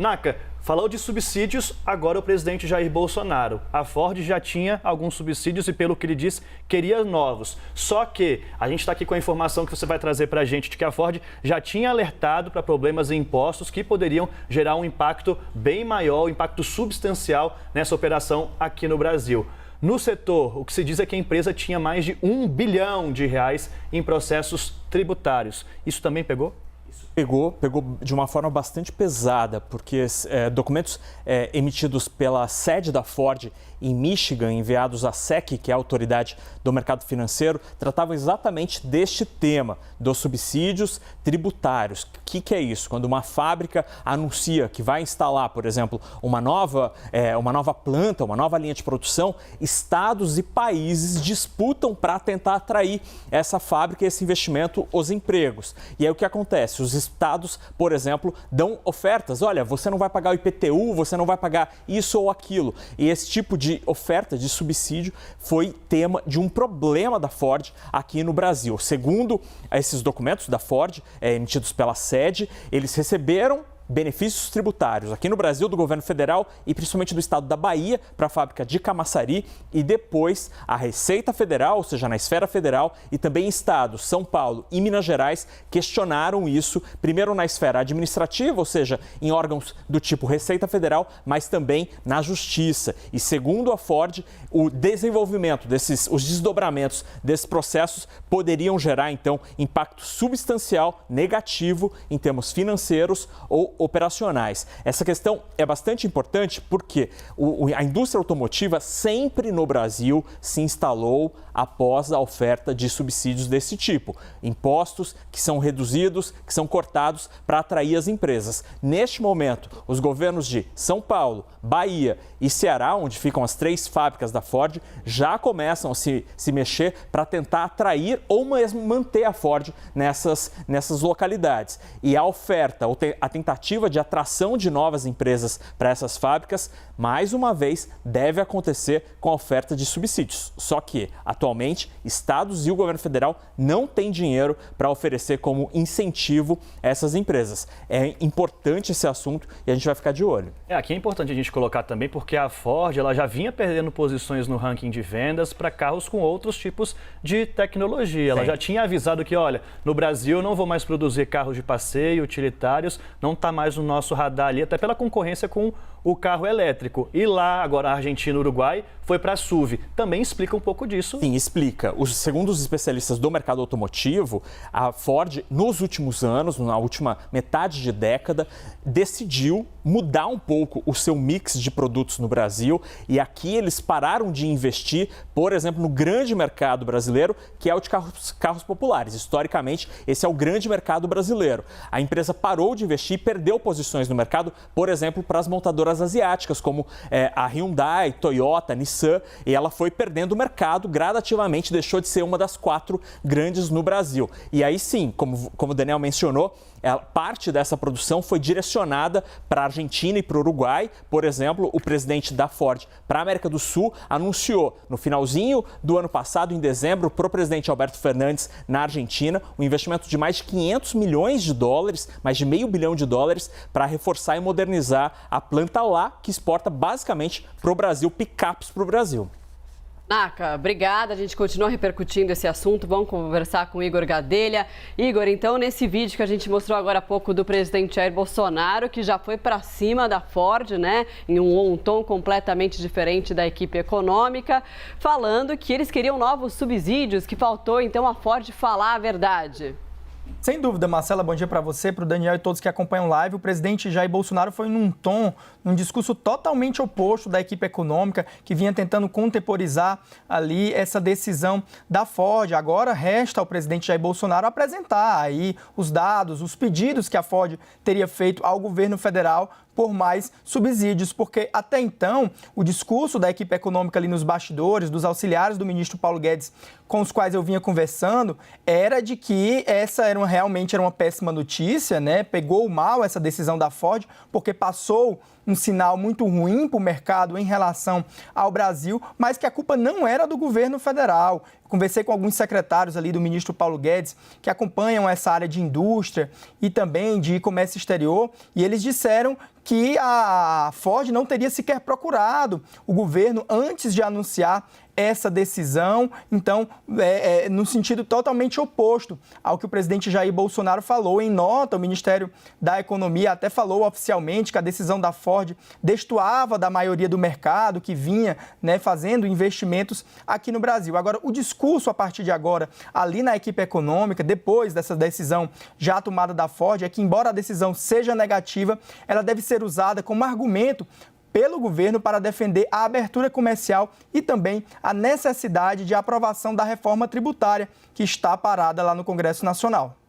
Naka, falou de subsídios, agora o presidente Jair Bolsonaro. A Ford já tinha alguns subsídios e, pelo que ele disse, queria novos. Só que a gente está aqui com a informação que você vai trazer para a gente de que a Ford já tinha alertado para problemas em impostos que poderiam gerar um impacto bem maior, um impacto substancial nessa operação aqui no Brasil. No setor, o que se diz é que a empresa tinha mais de R$ 1 bilhão em processos tributários. Isso também pegou? Pegou de uma forma bastante pesada, porque documentos emitidos pela sede da Ford em Michigan, enviados à SEC, que é a autoridade do mercado financeiro, tratavam exatamente deste tema, dos subsídios tributários. O que é isso? Quando uma fábrica anuncia que vai instalar, por exemplo, uma nova planta, uma nova linha de produção, estados e países disputam para tentar atrair essa fábrica e esse investimento, os empregos. E aí o que acontece? Os estados, por exemplo, dão ofertas. Olha, você não vai pagar o IPTU, você não vai pagar isso ou aquilo. E esse tipo de oferta de subsídio foi tema de um problema da Ford aqui no Brasil. Segundo esses documentos da Ford, emitidos pela sede, eles receberam benefícios tributários aqui no Brasil do governo federal e principalmente do estado da Bahia para a fábrica de Camaçari e depois a Receita Federal, ou seja, na esfera federal e também estados, São Paulo e Minas Gerais questionaram isso, primeiro na esfera administrativa, ou seja, em órgãos do tipo Receita Federal, mas também na Justiça. E segundo a Ford, o desenvolvimento os desdobramentos desses processos poderiam gerar então impacto substancial negativo em termos financeiros ou operacionais. Essa questão é bastante importante porque a indústria automotiva sempre no Brasil se instalou após a oferta de subsídios desse tipo. Impostos que são reduzidos, que são cortados para atrair as empresas. Neste momento, os governos de São Paulo, Bahia e Ceará, onde ficam as 3 fábricas da Ford, já começam a se mexer para tentar atrair ou mesmo manter a Ford nessas localidades. E a oferta, ou a tentativa de atração de novas empresas para essas fábricas, mais uma vez, deve acontecer com a oferta de subsídios. Só que, atualmente, estados e o governo federal não têm dinheiro para oferecer como incentivo a essas empresas. É importante esse assunto e a gente vai ficar de olho. Aqui é importante a gente colocar também porque a Ford ela já vinha perdendo posições no ranking de vendas para carros com outros tipos de tecnologia. Ela já tinha avisado que, olha, no Brasil eu não vou mais produzir carros de passeio, utilitários, não está mais no nosso radar ali, até pela concorrência com o carro elétrico. E lá, agora, a Argentina e o Uruguai foi para a SUV. Também explica um pouco disso. Sim, explica. Segundo os especialistas do mercado automotivo, a Ford, nos últimos anos, na última metade de década, decidiu mudar um pouco o seu mix de produtos no Brasil e aqui eles pararam de investir, por exemplo, no grande mercado brasileiro, que é o de carros populares. Historicamente, esse é o grande mercado brasileiro. A empresa parou de investir e perdeu posições no mercado, por exemplo, para as montadoras asiáticas, como a Hyundai, Toyota, Nissan, e ela foi perdendo o mercado gradativamente, deixou de ser uma das 4 grandes no Brasil. E aí sim, como o Daniel mencionou, parte dessa produção foi direcionada para a Argentina e para o Uruguai. Por exemplo, o presidente da Ford para a América do Sul anunciou no finalzinho do ano passado, em dezembro, para o presidente Alberto Fernandes na Argentina, um investimento de mais de 500 milhões de dólares, mais de $500 milhão para reforçar e modernizar a planta lá, que exporta basicamente para o Brasil, picapes para o Brasil. Naka, obrigada. A gente continua repercutindo esse assunto. Vamos conversar com o Igor Gadelha. Igor, então, nesse vídeo que a gente mostrou agora há pouco do presidente Jair Bolsonaro, que já foi para cima da Ford, né, em um tom completamente diferente da equipe econômica, falando que eles queriam novos subsídios, que faltou, então, a Ford falar a verdade. Sem dúvida, Marcela, bom dia para você, para o Daniel e todos que acompanham o live. O presidente Jair Bolsonaro foi num discurso totalmente oposto da equipe econômica, que vinha tentando contemporizar ali essa decisão da Ford. Agora resta ao presidente Jair Bolsonaro apresentar aí os dados, os pedidos que a Ford teria feito ao governo federal por mais subsídios, porque até então o discurso da equipe econômica ali nos bastidores, dos auxiliares do ministro Paulo Guedes, com os quais eu vinha conversando, era de que essa realmente era uma péssima notícia, né? Pegou mal essa decisão da Ford, porque passou um sinal muito ruim para o mercado em relação ao Brasil, mas que a culpa não era do governo federal. Conversei com alguns secretários ali do ministro Paulo Guedes, que acompanham essa área de indústria e também de comércio exterior, e eles disseram que a Ford não teria sequer procurado o governo antes de anunciar essa decisão, então, no sentido totalmente oposto ao que o presidente Jair Bolsonaro falou. Em nota, o Ministério da Economia até falou oficialmente que a decisão da Ford destoava da maioria do mercado que vinha, né, fazendo investimentos aqui no Brasil. Agora, o discurso a partir de agora, ali na equipe econômica, depois dessa decisão já tomada da Ford, é que, embora a decisão seja negativa, ela deve ser usada como argumento pelo governo para defender a abertura comercial e também a necessidade de aprovação da reforma tributária que está parada lá no Congresso Nacional.